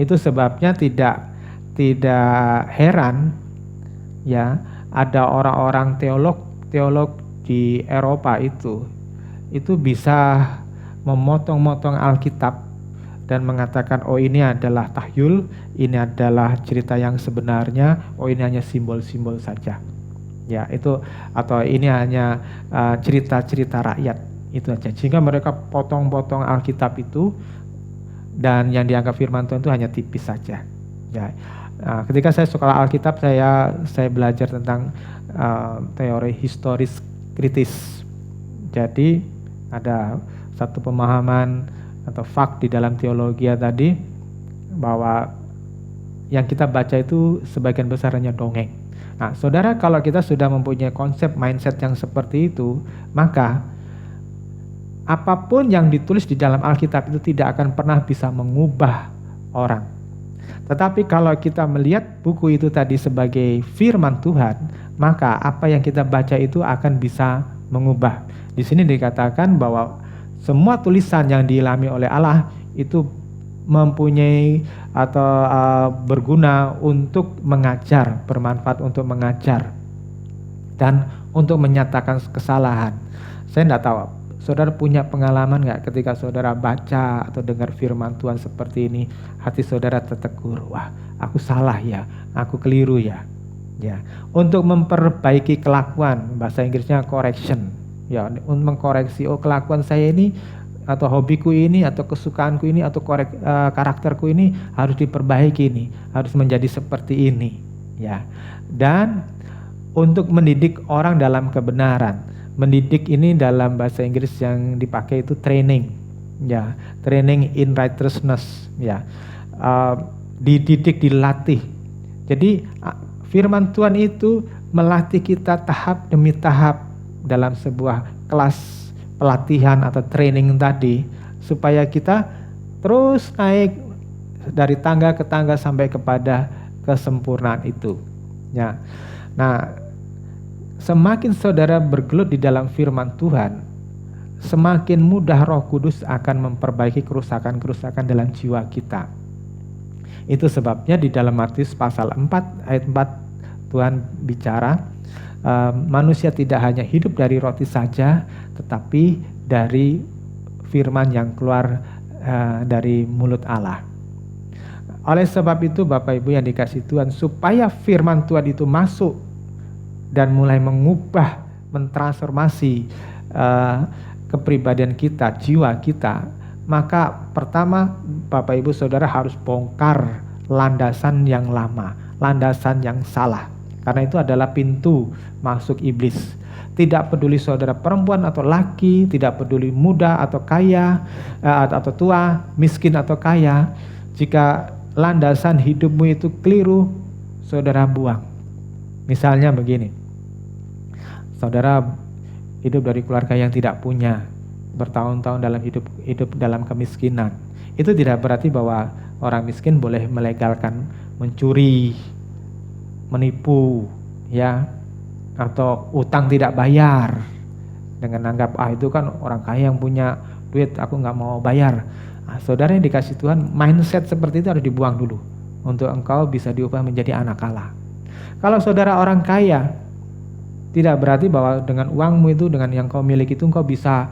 [SPEAKER 1] itu sebabnya tidak heran, ya, ada orang-orang teolog di Eropa itu bisa memotong-motong Alkitab dan mengatakan, oh ini adalah tahyul, ini adalah cerita yang sebenarnya, oh ini hanya simbol-simbol saja. Ya, itu, atau ini hanya cerita-cerita rakyat, itu aja. Sehingga mereka potong-potong Alkitab itu, dan yang dianggap firman Tuhan itu hanya tipis saja. Ya, ketika saya sekolah Alkitab, saya belajar tentang teori historis kritis. Jadi ada satu pemahaman atau fakt di dalam teologi tadi, bahwa yang kita baca itu sebagian besar hanya dongeng. Nah, saudara, kalau kita sudah mempunyai konsep mindset yang seperti itu, maka apapun yang ditulis di dalam Alkitab itu tidak akan pernah bisa mengubah orang. Tetapi kalau kita melihat buku itu tadi sebagai firman Tuhan, maka apa yang kita baca itu akan bisa mengubah. Di sini dikatakan bahwa semua tulisan yang diilhami oleh Allah itu mempunyai atau berguna untuk mengajar, bermanfaat untuk mengajar dan untuk menyatakan kesalahan. Saya tidak tahu, saudara punya pengalaman nggak ketika saudara baca atau dengar firman Tuhan seperti ini, hati saudara tertegur, wah aku salah ya, aku keliru ya. Ya, untuk memperbaiki kelakuan, bahasa Inggrisnya correction. Ya, untuk mengkoreksi, oh kelakuan saya ini atau hobiku ini atau kesukaanku ini atau karakterku ini harus diperbaiki ini, harus menjadi seperti ini. Ya, dan untuk mendidik orang dalam kebenaran. Mendidik ini dalam bahasa Inggris yang dipakai itu training. Ya, training in righteousness. Ya, dididik, dilatih. Jadi firman Tuhan itu melatih kita tahap demi tahap dalam sebuah kelas pelatihan atau training tadi, supaya kita terus naik dari tangga ke tangga sampai kepada kesempurnaan itu. Ya. Nah, semakin saudara bergelut di dalam firman Tuhan, semakin mudah Roh Kudus akan memperbaiki kerusakan-kerusakan dalam jiwa kita. Itu sebabnya di dalam Matius pasal 4 ayat 4 Tuhan bicara, manusia tidak hanya hidup dari roti saja, tetapi dari firman yang keluar dari mulut Allah. Oleh sebab itu Bapak Ibu yang dikasihi Tuhan, supaya firman Tuhan itu masuk dan mulai mengubah, mentransformasi kepribadian kita, jiwa kita, maka pertama Bapak Ibu Saudara harus bongkar landasan yang lama, landasan yang salah. Karena itu adalah pintu masuk iblis. Tidak peduli saudara perempuan atau laki, tidak peduli muda atau kaya, atau tua, miskin atau kaya. Jika landasan hidupmu itu keliru, saudara buang. Misalnya begini, saudara hidup dari keluarga yang tidak punya, bertahun-tahun dalam hidup dalam kemiskinan. Itu tidak berarti bahwa orang miskin boleh melegalkan mencuri, menipu, ya, atau utang tidak bayar dengan anggap itu kan orang kaya yang punya duit, aku nggak mau bayar. Saudara yang dikasih Tuhan, mindset seperti itu harus dibuang dulu untuk engkau bisa diubah menjadi anak Allah. Kalau saudara orang kaya, tidak berarti bahwa dengan uangmu itu, dengan yang kau miliki itu engkau bisa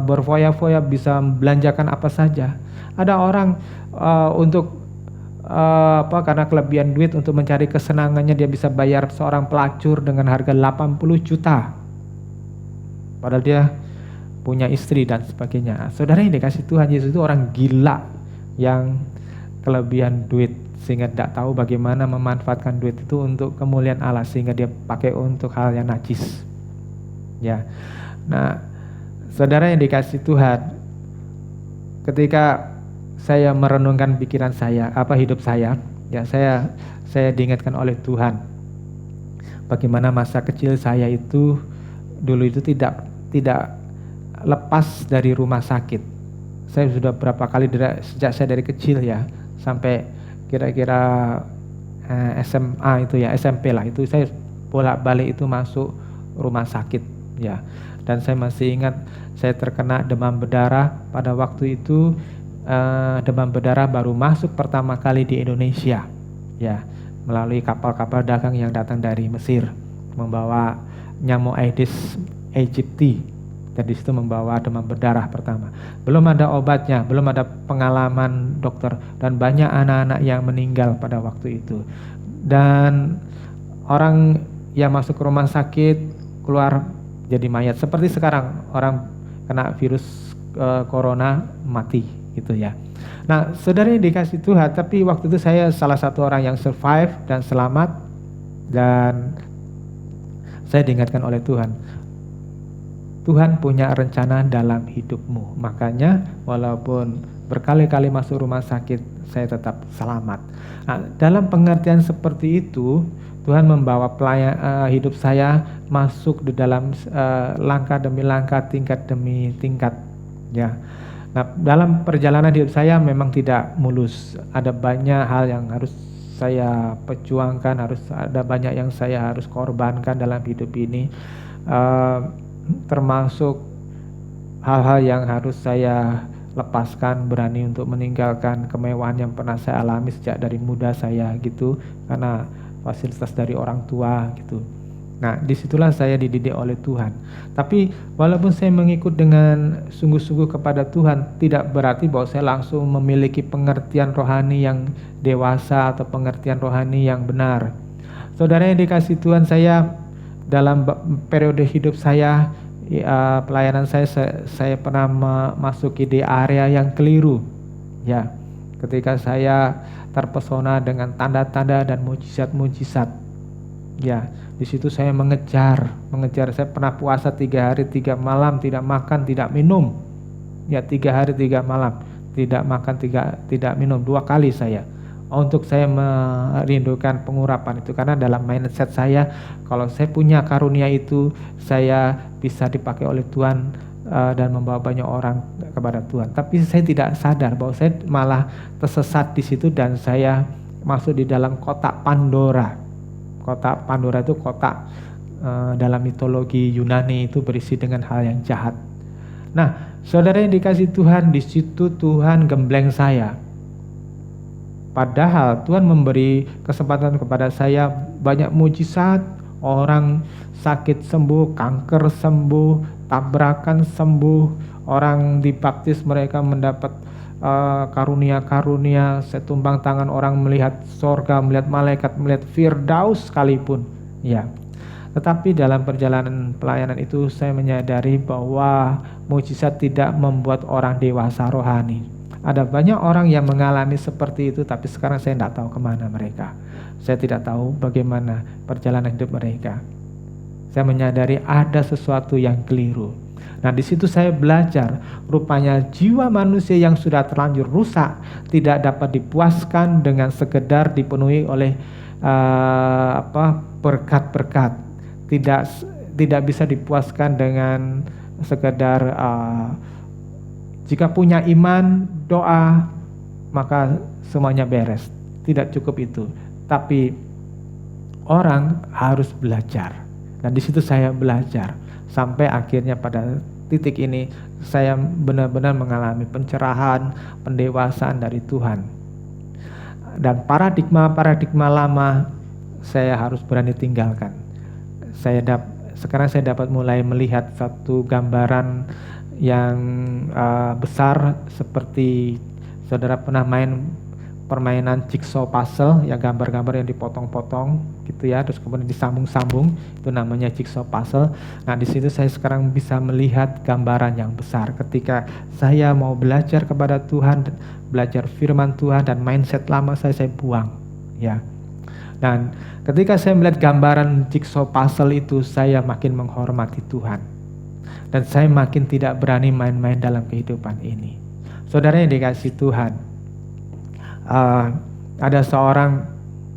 [SPEAKER 1] berfoya-foya, bisa belanjakan apa saja. Ada orang karena kelebihan duit untuk mencari kesenangannya dia bisa bayar seorang pelacur dengan harga 80 juta. Padahal dia punya istri dan sebagainya. Saudara yang dikasih Tuhan Yesus itu orang gila yang kelebihan duit sehingga tidak tahu bagaimana memanfaatkan duit itu untuk kemuliaan Allah, sehingga dia pakai untuk hal yang najis. Ya. Nah, saudara yang dikasih Tuhan, ketika saya merenungkan pikiran saya, hidup saya, ya saya diingatkan oleh Tuhan bagaimana masa kecil saya itu dulu itu tidak lepas dari rumah sakit. Saya sudah berapa kali sejak saya dari kecil ya, sampai kira-kira SMA itu ya, SMP lah, itu saya bolak-balik itu masuk rumah sakit ya. Dan saya masih ingat saya terkena demam berdarah pada waktu itu. Demam berdarah baru masuk pertama kali di Indonesia ya, melalui kapal-kapal dagang yang datang dari Mesir membawa nyamuk Aedes aegypti, dan di situ membawa demam berdarah pertama. Belum ada obatnya, belum ada pengalaman dokter, dan banyak anak-anak yang meninggal pada waktu itu. Dan orang yang masuk ke rumah sakit keluar jadi mayat, seperti sekarang orang kena virus corona mati gitu ya. Nah, saudara yang dikasih Tuhan, tapi waktu itu saya salah satu orang yang survive dan selamat, dan saya diingatkan oleh Tuhan, Tuhan punya rencana dalam hidupmu. Makanya walaupun berkali-kali masuk rumah sakit, saya tetap selamat. Nah, dalam pengertian seperti itu, Tuhan membawa hidup saya masuk di dalam langkah demi langkah, tingkat demi tingkat Ya. Nah, dalam perjalanan hidup saya memang tidak mulus. Ada banyak hal yang harus saya perjuangkan, ada banyak yang saya harus korbankan dalam hidup ini, termasuk hal-hal yang harus saya lepaskan, berani untuk meninggalkan kemewahan yang pernah saya alami sejak dari muda saya gitu, karena fasilitas dari orang tua gitu. Nah, disitulah saya dididik oleh Tuhan. Tapi walaupun saya mengikut dengan sungguh-sungguh kepada Tuhan, tidak berarti bahwa saya langsung memiliki pengertian rohani yang dewasa atau pengertian rohani yang benar. Saudara yang dikasihi Tuhan, saya dalam periode hidup saya, pelayanan saya pernah memasuki di area yang keliru. Ya, ketika saya terpesona dengan tanda-tanda dan mujizat-mujizat. Ya, di situ saya mengejar. Saya pernah puasa 3 hari 3 malam, tidak makan, tidak minum. Ya, 3 hari 3 malam, tidak makan, tidak minum, 2 kali saya. Untuk saya merindukan pengurapan itu, karena dalam mindset saya, kalau saya punya karunia itu, saya bisa dipakai oleh Tuhan dan membawa banyak orang kepada Tuhan. Tapi saya tidak sadar bahwa saya malah tersesat di situ dan saya masuk di dalam kotak Pandora. Kotak Pandora itu kotak dalam mitologi Yunani, itu berisi dengan hal yang jahat. Nah, saudara yang dikasih Tuhan, di situ Tuhan gembleng saya. Padahal Tuhan memberi kesempatan kepada saya banyak mujizat, orang sakit sembuh, kanker sembuh, tabrakan sembuh, orang dibaptis mereka mendapat karunia-karunia, saya tumbang tangan orang melihat sorga, melihat malaikat, melihat Firdaus sekalipun. Ya. Tetapi dalam perjalanan pelayanan itu saya menyadari bahwa mujizat tidak membuat orang dewasa rohani. Ada banyak orang yang mengalami seperti itu, tapi sekarang saya tidak tahu kemana mereka. Saya tidak tahu bagaimana perjalanan hidup mereka. Saya menyadari ada sesuatu yang keliru. Nah, di situ saya belajar, rupanya jiwa manusia yang sudah terlanjur rusak tidak dapat dipuaskan dengan sekedar dipenuhi oleh berkat-berkat. Tidak bisa dipuaskan dengan sekedar jika punya iman, doa, maka semuanya beres. Tidak cukup itu. Tapi orang harus belajar. Dan di situ saya belajar sampai akhirnya pada titik ini saya benar-benar mengalami pencerahan, pendewasaan dari Tuhan. Dan paradigma lama saya harus berani tinggalkan. Sekarang saya dapat mulai melihat satu gambaran yang besar, seperti saudara pernah main permainan jigsaw puzzle, ya, gambar-gambar yang dipotong-potong gitu ya, terus kemudian disambung-sambung, itu namanya jigsaw puzzle. Nah, di situ saya sekarang bisa melihat gambaran yang besar ketika saya mau belajar kepada Tuhan, belajar firman Tuhan, dan mindset lama saya buang, ya. Dan ketika saya melihat gambaran jigsaw puzzle itu, saya makin menghormati Tuhan. Dan saya makin tidak berani main-main dalam kehidupan ini. Saudara yang dikasihi Tuhan, ada seorang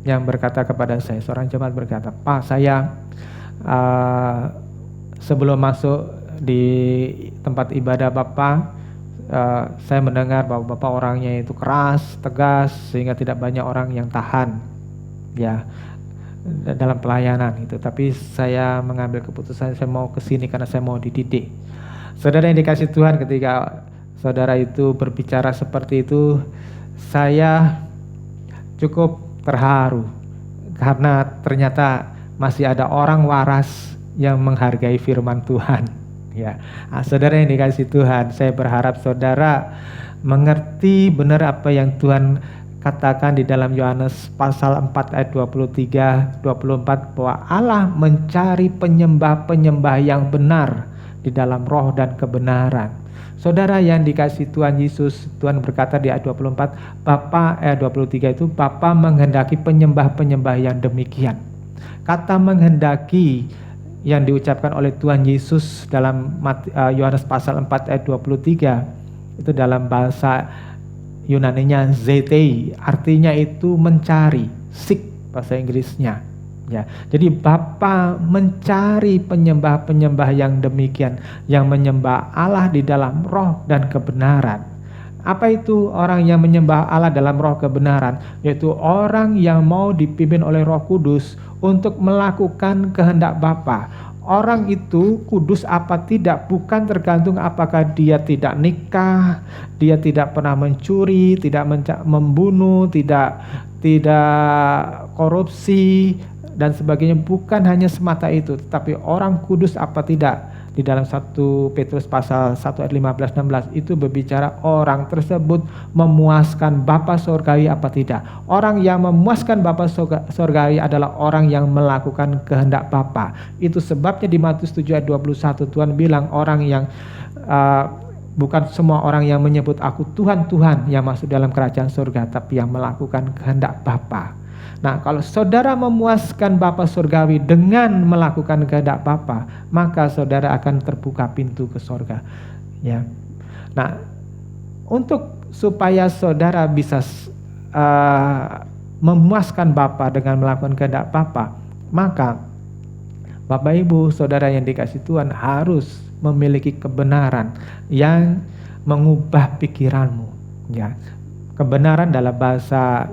[SPEAKER 1] yang berkata kepada saya, seorang jemaat berkata, "Pak, saya sebelum masuk di tempat ibadah Bapak, saya mendengar bahwa Bapak orangnya itu keras, tegas, sehingga tidak banyak orang yang tahan, ya, dalam pelayanan itu. Tapi saya mengambil keputusan, saya mau ke sini karena saya mau dididik." Saudara yang dikasihi Tuhan, ketika saudara itu berbicara seperti itu, saya cukup terharu karena ternyata masih ada orang waras yang menghargai firman Tuhan, ya. Saudara yang dikasihi Tuhan, saya berharap saudara mengerti benar apa yang Tuhan katakan di dalam Yohanes pasal 4 ayat 23-24, bahwa Allah mencari penyembah-penyembah yang benar di dalam roh dan kebenaran. Saudara yang dikasihi Tuhan Yesus, Tuhan berkata di ayat 24, Bapa, ayat 23 itu, Bapa menghendaki penyembah-penyembah yang demikian. Kata menghendaki yang diucapkan oleh Tuhan Yesus dalam Yohanes pasal 4 ayat 23 itu dalam bahasa Yunaninya zetei, artinya itu mencari, seek bahasa Inggrisnya, Ya, jadi Bapa mencari penyembah-penyembah yang demikian, yang menyembah Allah di dalam roh dan kebenaran. Apa itu orang yang menyembah Allah dalam roh kebenaran? Yaitu orang yang mau dipimpin oleh Roh Kudus untuk melakukan kehendak Bapa. Orang itu kudus apa tidak bukan tergantung apakah dia tidak nikah, dia tidak pernah mencuri, tidak membunuh, tidak korupsi dan sebagainya. Bukan hanya semata itu, tetapi orang kudus apa tidak. Di dalam 1 Petrus pasal 1 ayat 15-16 itu berbicara orang tersebut memuaskan Bapa Surgawi apa tidak. Orang yang memuaskan Bapa Surgawi adalah orang yang melakukan kehendak Bapa. Itu sebabnya di Matius 7 ayat 21 Tuhan bilang orang yang bukan semua orang yang menyebut aku Tuhan, Tuhan yang masuk dalam kerajaan surga, tapi yang melakukan kehendak Bapa. Nah, kalau saudara memuaskan Bapa Surgawi dengan melakukan kehendak Bapa, maka saudara akan terbuka pintu ke surga. Ya. Nah, untuk supaya saudara bisa memuaskan Bapa dengan melakukan kehendak Bapa, maka Bapak Ibu, saudara yang dikasih Tuhan harus memiliki kebenaran yang mengubah pikiranmu. Ya, kebenaran dalam bahasa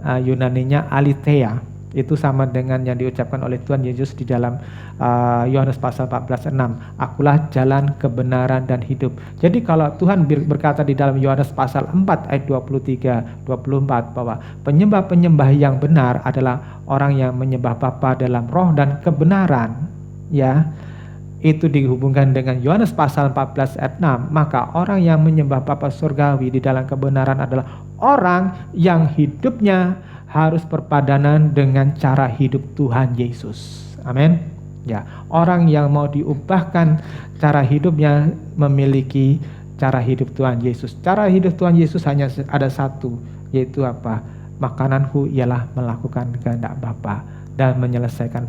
[SPEAKER 1] Yunaninya aletheia, itu sama dengan yang diucapkan oleh Tuhan Yesus di dalam Yohanes pasal 14:6, akulah jalan, kebenaran dan hidup. Jadi kalau Tuhan berkata di dalam Yohanes pasal 4 ayat 23-24 bahwa penyembah-penyembah yang benar adalah orang yang menyembah Bapa dalam roh dan kebenaran, ya, itu dihubungkan dengan Yohanes pasal 14 ayat 6, maka orang yang menyembah Bapa Surgawi di dalam kebenaran adalah orang yang hidupnya harus berpadanan dengan cara hidup Tuhan Yesus. Amin. Ya, orang yang mau diubahkan cara hidupnya memiliki cara hidup Tuhan Yesus. Cara hidup Tuhan Yesus hanya ada satu, yaitu apa? Makananku ialah melakukan kehendak Bapa dan menyelesaikan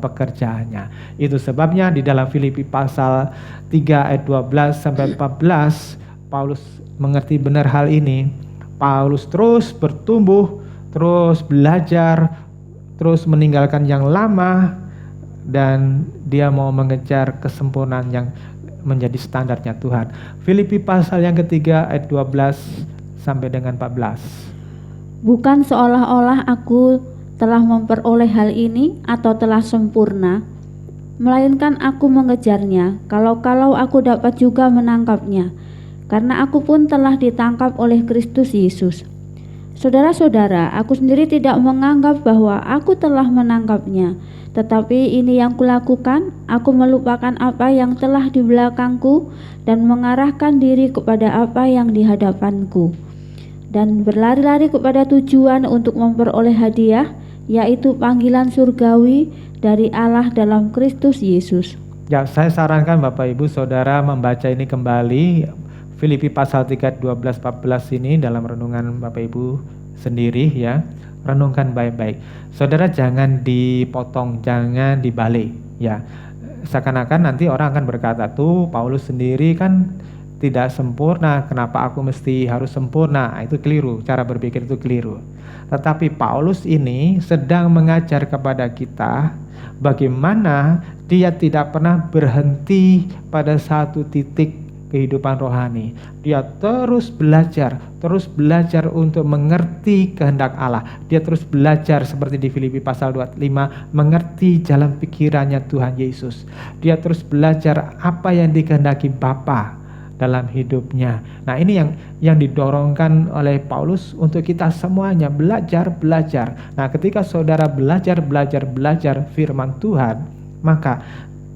[SPEAKER 1] pekerjaannya. Itu sebabnya di dalam Filipi pasal 3 ayat 12-14 Paulus mengerti benar hal ini. Paulus terus bertumbuh, terus belajar, terus meninggalkan yang lama, dan dia mau mengejar kesempurnaan yang menjadi standarnya Tuhan. Filipi pasal yang ketiga ayat 12 sampai dengan 14.
[SPEAKER 2] Bukan seolah-olah aku telah memperoleh hal ini atau telah sempurna, melainkan aku mengejarnya, kalau-kalau aku dapat juga menangkapnya. Karena aku pun telah ditangkap oleh Kristus Yesus. Saudara-saudara, aku sendiri tidak menganggap bahwa aku telah menangkapnya, tetapi ini yang kulakukan, aku melupakan apa yang telah di belakangku dan mengarahkan diri kepada apa yang di hadapanku, dan berlari-lari kepada tujuan untuk memperoleh hadiah, yaitu panggilan surgawi dari Allah dalam Kristus Yesus.
[SPEAKER 1] Ya, saya sarankan Bapak Ibu Saudara membaca ini kembali, Filipi pasal 3 12-14 ini dalam renungan Bapak Ibu sendiri, ya. Renungkan baik-baik. Saudara jangan dipotong, jangan dibalik, ya. Seakan-akan nanti orang akan berkata, tuh Paulus sendiri kan tidak sempurna, kenapa aku mesti harus sempurna? Itu keliru, cara berpikir itu keliru. Tetapi Paulus ini sedang mengajar kepada kita bagaimana dia tidak pernah berhenti pada satu titik kehidupan rohani. Dia terus belajar untuk mengerti kehendak Allah. Dia terus belajar seperti di Filipi pasal 25, mengerti jalan pikirannya Tuhan Yesus. Dia terus belajar apa yang dikehendaki Bapa dalam hidupnya. Nah, ini yang didorongkan oleh Paulus untuk kita semuanya, belajar. Nah, ketika saudara belajar firman Tuhan, maka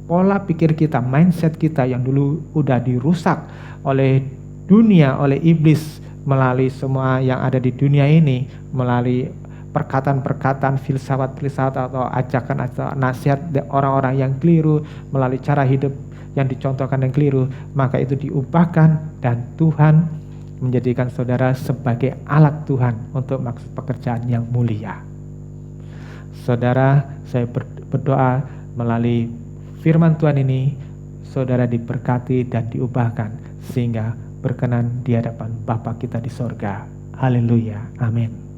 [SPEAKER 1] pola pikir kita, mindset kita yang dulu udah dirusak oleh dunia, oleh iblis melalui semua yang ada di dunia ini, melalui perkataan-perkataan filsafat atau ajakan atau nasihat orang-orang yang keliru, melalui cara hidup yang dicontohkan yang keliru, maka itu diubahkan dan Tuhan menjadikan saudara sebagai alat Tuhan untuk maksud pekerjaan yang mulia. Saudara, saya berdoa melalui firman Tuhan ini, saudara diberkati dan diubahkan sehingga berkenan di hadapan Bapa kita di sorga. Haleluya, amin.